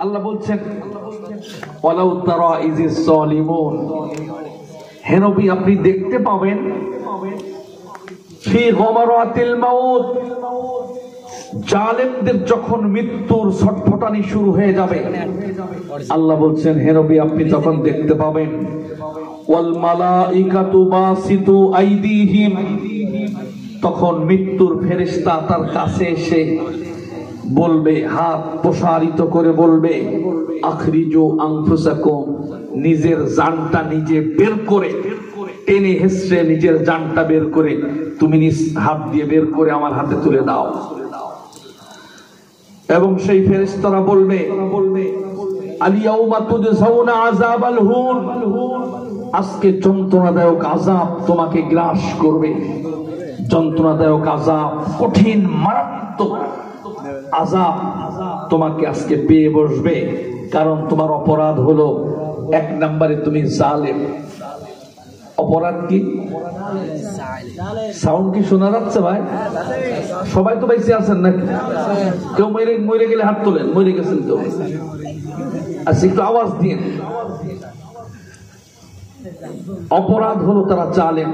আল্লাহ বলছেন ওয়ালাউ তারা ইজিস সালিমুন, হে নবী আপনি দেখতে পাবেন ফি গমারাতিল মাউত, জালেমদের যখন মৃত্যুর ছটফটানি শুরু হয়ে যাবে, আল্লাহ বলছেন হে নবী আপনি তখন দেখতে পাবেন ওয়াল মালাইকাতু বাসিতু আইদিহিম, তখন মৃত্যুর ফেরেশতা তার কাছে এসে বলবে, হাত প্রসারিত করে বলবে আখরিজু আনফুসাকুম, নিজের জানটা নিজে বের করে, টেনে হেসড়ে নিজের জানটা বের করে তুমি নিজ হাত দিয়ে বের করে আমার হাতে তুলে দাও। এবং সেই ফেরেশতারা বলবে আলিয়াউমা তুজজাউনা আযাবাল হুন, আজকে যন্ত্রণাদায়ক আযাব তোমাকে গ্রাস করবে, যন্ত্রণাদায়ক আযাব, কঠিন মারাত্মক আযাব তোমাকে আজকে পেয়ে বসবে। কারণ তোমার অপরাধ হলো এক নম্বরে তুমি জালেম। অপরাধ কি? সাউন্ড কি শোনা যাচ্ছে ভাই? সবাই তো বেঁচে আছেন নাকি? কেউ মরে গেলে হাত তোলেন, মরে গেছেন কেউ? আচ্ছা একটু আওয়াজ দিন। অপরাধ হলো তারা জালেম।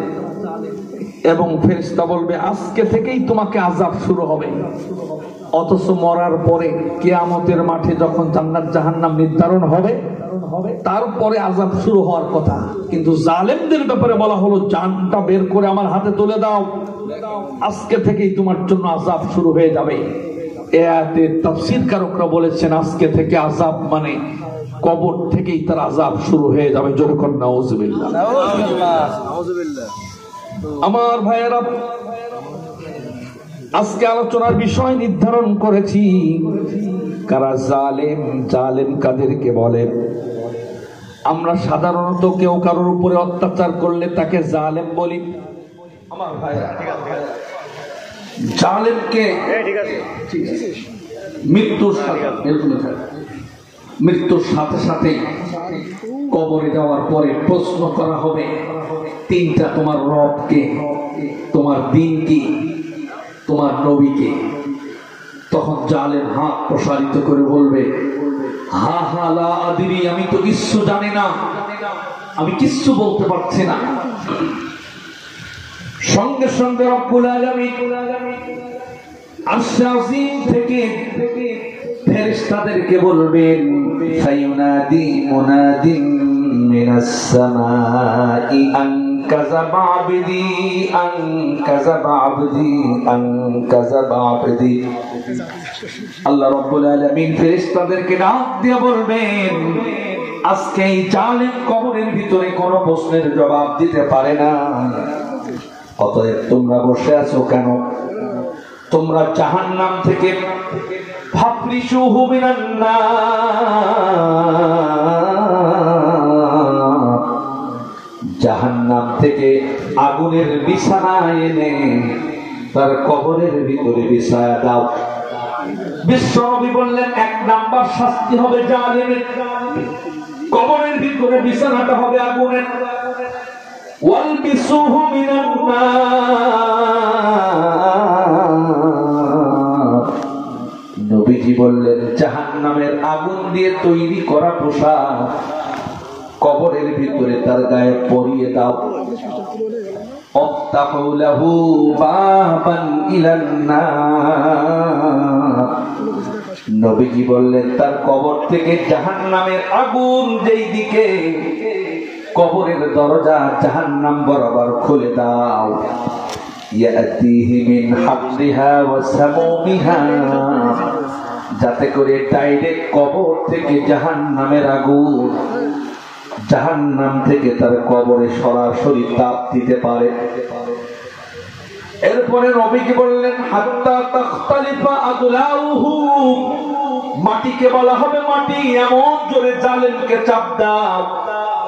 এবং ফেরেশতা বলবে আজকে থেকেই তোমাকে আযাব শুরু হবে। অথচ মরার পরে কিয়ামতের মাঠে যখন জান্নাত জাহান্নাম নির্ধারণ হবে তারপরে আযাব শুরু হওয়ার কথা, কিন্তু জালেমদের ব্যাপারে বলা হলো জানটা বের করে আমার হাতে তুলে দাও, আজকে থেকেই তোমার জন্য আযাব শুরু হয়ে যাবে। এই আয়াতে তাফসীরকারকরা বলেছেন আজকে থেকে আযাব মানে কবর থেকেই তার আযাব শুরু হয়ে যাবে। জোরে করে নাউযুবিল্লাহ। আমার ভাইয়েরা, আজকে আলোচনার বিষয় নির্ধারণ করেছি কারা জালেম। জালেম কাদেরকে বলে? আমরা সাধারণত কেউ কারোর উপরে অত্যাচার করলে তাকে জালেম বলি। আমার ভাইয়েরা, জালেমকে মৃত্যুর সাথে সাথে কবরে যাওয়ার পরে প্রশ্ন করা হবে তিনটা, তোমার রবকে, তোমার দিন কি, তোমার নবীকে। তখন জালেম হাত প্রসারিত করে বলবে হা হা লা আদরি, আমি তো কিচ্ছু জানি না, আমি কিচ্ছু বলতে পারছি না। সঙ্গে সঙ্গে রব্বুল আলামিন আরশে আজিম থেকে ফেরেশতাদেরকে বলবেন ফায়ুনাদি মুনাদিন মিনাস সামাই আন কাযাবা আবদি আন কাযাবা আবদি আন কাযাবা আবদি। আল্লাহ রাব্বুল আলামিন ফেরেশতাদেরকে ডাক দিয়ে বলবেন আজকে এই জালেম কবরের ভিতরে কোনো প্রশ্নের জবাব দিতে পারে না, অতএব তোমরা বসে আছো কেন? তোমরা জাহান্নাম থেকে ফাফরিশুহু মিনান নার, জাহান্নাম থেকে আগুনের বিছানা এনে তার কবরের ভিতরে বিছায়া দাও। বিশ্বনবী বললেন এক নাম্বার শাস্তি হবে জালেমের, কবরের ভিতরে বিছানাটা হবে আগুনের। ওয়ালবিসুহু মিনান নার, নবীজি বললেন জাহান্নামের আগুন দিয়ে তৈরি করা পোশাক কবরের ভিতরে তার গায়ে পরিয়ে দাও। আফতাহু লাহু বাবান ইলান নার, নবীজি বললেন তার কবর থেকে জাহান্নামের আগুন যেই দিকে, কবরের দরজা জাহান্নাম বরাবর খুলে দাও। ইয়াতিহি মিন হাবরিহা ওয়া সামুমিহা, যাতে করে ডাইরেক্ট কবর থেকে জাহান্নামের আগুন জাহান্নাম থেকে তার কবরে সরাসরি তাপ দিতে পারে। এরপরে নবীজি বললেন হাত্তা তাখতালিফা আদলাউহু, মাটিকে বলা হবে মাটি এমন জোরে জালেমকে চাপ দাও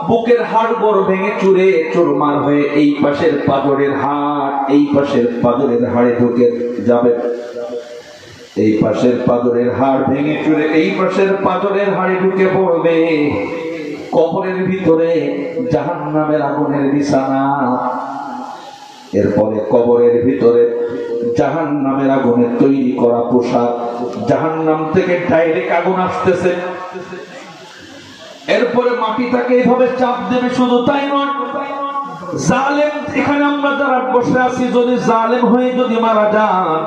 বুকের হাড়গোড় ভেঙে চুরে চুরমার হয়ে এই পাশের পাজরের হাড় এই পাশের পাজরের হাড়ে ঢুকে যাবে। এই পাশের পাজরের হাড় ভেঙে চুরে এই পাশের পাজরের হাড়ে ঢুকে পড়বে। কবরের ভিতরে জাহান্নামের আগুনের বিছানা। এরপরে কবরের ভিতরে জাহান্নামের আগুনের তৈরি করা পোশাক, জাহান্নাম থেকে ডাইরেক্ট আগুন আসতেছে। এরপরে মাটিটাকে এইভাবে চাপ দেবে। শুধু তাই নয়, জালেম এখানে আমরা যারা বসে আছি যদি জালেম হয়ে যদি মারা যান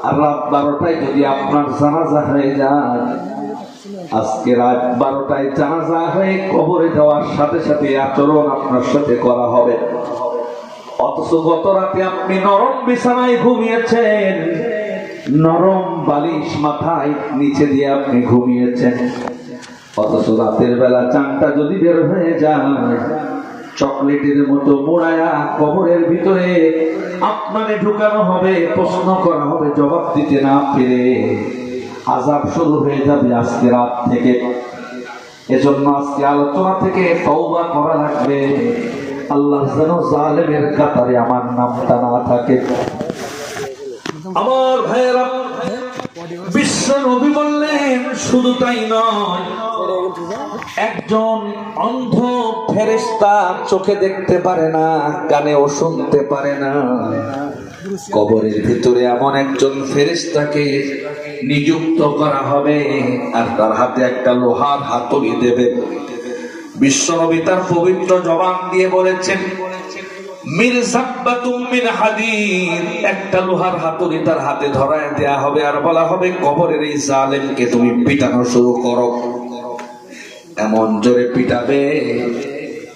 আর রাত 12টায় যদি আপনার জানাজা হয়ে যায়, আজকে রাত 12টায় জানাজা হয়ে কবরে যাওয়ার সাথে সাথে আচরণ আপনার সাথে করা হবে। অথচ গত রাতে আপনি নরম বিছানায় ঘুমিয়েছেন, নরম বালিশ মাথায় নিচে দিয়ে আপনি ঘুমিয়েছেন। অথচ রাতের বেলা চানটা যদি বের হয়ে যায়, চকলেটের মতো মোড়ায়া কবরের ভিতরে আপনারে ঢুকানো হবে, প্রশ্ন করা হবে, জবাব দিতে না পেরে আযাব শুরু হয়ে যাবে আজকে রাত থেকে। এজন্য আজকে আলোচনা থেকে তওবা করা লাগবে। আল্লাহ যেন জালেমের কাতারে আমার নামটা না থাকে। আমার ভাইয়েরা, বিশ্ব নবী বললেন শুধু তাই নয়, একজন অন্ধ ফেরেশতা চোখে দেখতে পারে না, কানেও শুনতে পারে না, কবরের ভিতরে এমন একজন ফেরেশতাকে নিযুক্ত করা হবে আর তার হাতে একটা লোহার হাতুড়ি দেবে। বিশ্বনবী তার পবিত্র জবান দিয়ে বলেছেন, একটা লোহার হাতুড়ি তার হাতে ধরায় দেয়া হবে আর বলা হবে, কবরের এই জালেমকে তুমি পিটানো শুরু করো। এমন জোরে পিটাবে,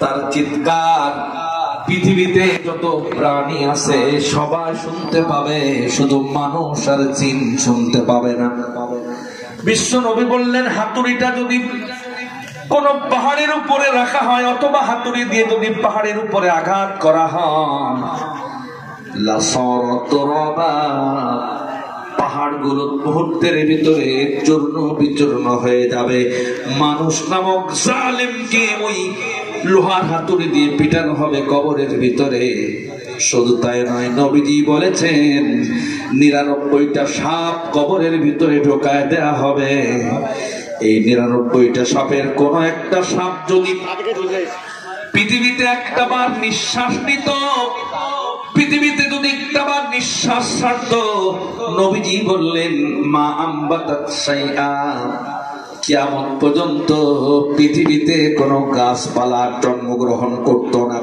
তার চিৎকার পৃথিবীতে যত প্রাণী আছে সবাই শুনতে পাবে, শুধু মানুষ আর জিন শুনতে পাবে না। বিশ্ব নবী বললেন, হাতুড়িটা যদি কোন পাহাড়ের উপরে রাখা হয় অথবা হাতুড়ি দিয়ে যদি পাহাড়ের উপরে আঘাত করা হয়, পাহাড়গুলো মুহূর্তের ভিতরে চূর্ণ বিচূর্ণ হয়ে যাবে। মানুষ নামক জালেমকে ওই লোহার হাতুড়ি দিয়ে পিটানো হবে কবরের ভিতরে। শুধু তাই নয়, নবীজি বলেছেন 99টা সাপ কবরের ভিতরে ঢোকায় দেয়া হবে। এই 99টা সাপের কোন একটা সাপ যদি পৃথিবীতে একটাবার নিঃশ্বাস নিত, পৃথিবীতে যদি একটাবার নিঃশ্বাস ছাড়ত, নবীজি বললেন মা আম্বাতাত শাইআ, কিয়ামত পর্যন্ত পৃথিবীতে কোনো গাছপালা জন্মগ্রহণ করত না।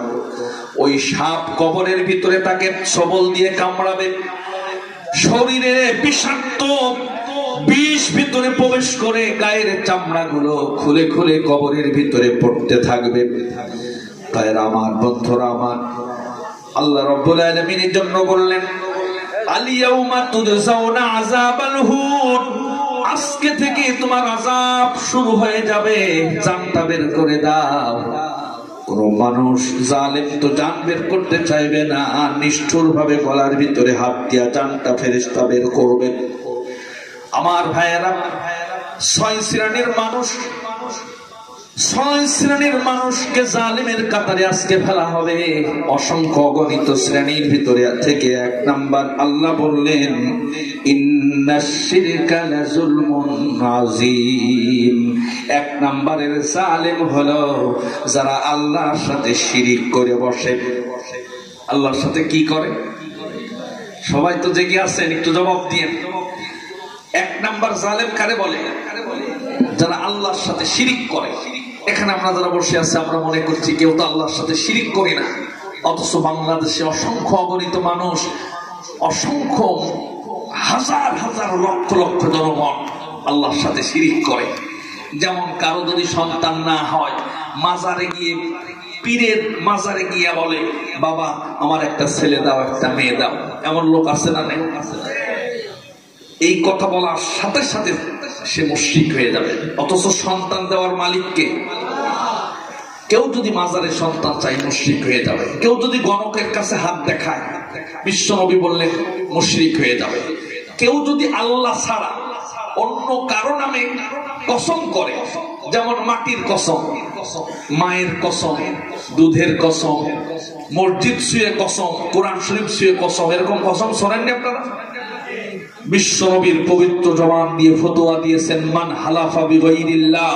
ওই সাপ কবরের ভিতরে তাকে সবল দিয়ে কামড়াবে, শরীরে বিষাক্ত বিষ ভিতরে প্রবেশ করে গায়ের চামড়াগুলো খুলে খুলে কবরের ভিতরে পড়তে থাকবে। তাই আমার বন্ধুরা, আমার আল্লাহ রাব্বুল আলামিন এর জন্য বললেন, আলিয়াউমা তুজজাউনা আযাবাল হুন, আজকে থেকে তোমার আযাব শুরু হয়ে যাবে, জানটা বের করে দাও। কোন মানুষ জালেম তো জান বের করতে চাইবে না, নিষ্ঠুর ভাবে গলার ভিতরে হাত দিয়া জানটা ফেরেশতা বের করবে। আমার ভাইয়েরা, 6 শ্রেণীর মানুষকে জালিমের কাতারে আজকে ফেলা হবে। অসংখ্য অগণিত শ্রেণীর ভিতরে থেকে 1 নাম্বার আল্লাহ বললেন, ইন্নাশ শিরকা লাযুলমুন আযীম। 1 নাম্বারের জালিম হলো যারা আল্লাহর সাথে শিরিক করে বসে। আল্লাহর সাথে কি করে? সবাই তো জেগে আছেন, একটু জবাব দিয়েন। 1 নাম্বার জালেম কারে বলে? যারা আল্লাহর সাথে শিরিক করে। এখানে আমরা যারা বসে আছি, আমরা মনে করছি কেউ তো আল্লাহর সাথে শিরিক করি না, অথচ বাংলাদেশে অসংখ্য অগণিত মানুষ, অসংখ্য হাজার হাজার লক্ষ লক্ষ জনগণ আল্লাহর সাথে শিরিক করে। যেমন কারো যদি সন্তান না হয়, মাজারে গিয়ে, পীরের মাজারে গিয়ে বলে, বাবা আমার একটা ছেলে দাও, একটা মেয়ে দাও। এমন লোক আছে না? নেই? এই কথা বলার সাথে সাথে সে মুশরিক হয়ে যাবে। অথচ সন্তান দেওয়ার মালিককে। কেউ যদি মাজারে সন্তান চাই, মুশরিক হয়ে যাবে। কেউ যদি গণকের কাছে হাত দেখায়, বিশ্বনবী বললেন মুশরিক হয়ে যাবে। কেউ যদি আল্লাহ ছাড়া অন্য কারো নামে কসম করে, যেমন মাটির কসম, মায়ের কসম, দুধের কসম, মসজিদ ছুঁয়ে কসম, কোরআন শরীফ ছুঁয়ে কসম, এরকম কসম শোনেননি আপনারা? বিশ্বনবীর পবিত্র জবান দিয়ে ফতোয়া দিয়েছেন, মান হালাফা বিগাইরিল্লাহ,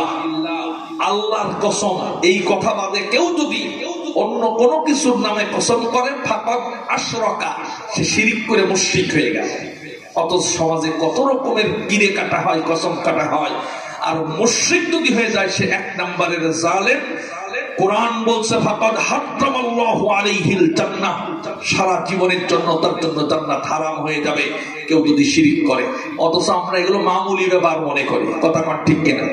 আল্লাহর কসম, এই কথা বাদে কেউ যদি অন্য কোন কিছুর নামে কসম করে, ফাকাদ আশরাকা, সে শিরিক করে মুশরিক হয়ে গেছে। অথচ সমাজে কত রকমের গিরে কাটা হয়, কসম কাটা হয়। আর মুশরিক যদি হয়ে যায় সে 1 নম্বরের জালেম। কোরআন বলছে ফাকাদ হারামাল্লাহু আলাইহিল জান্নাহ, সারা জীবনের জন্য তার জন্য জান্নাত হারাম হয়ে যাবে কেউ যদি শিরক করে। অথচ আমরা এগুলো মামুলি ব্যাপার মনে করি, কথা ঠিক কিনা?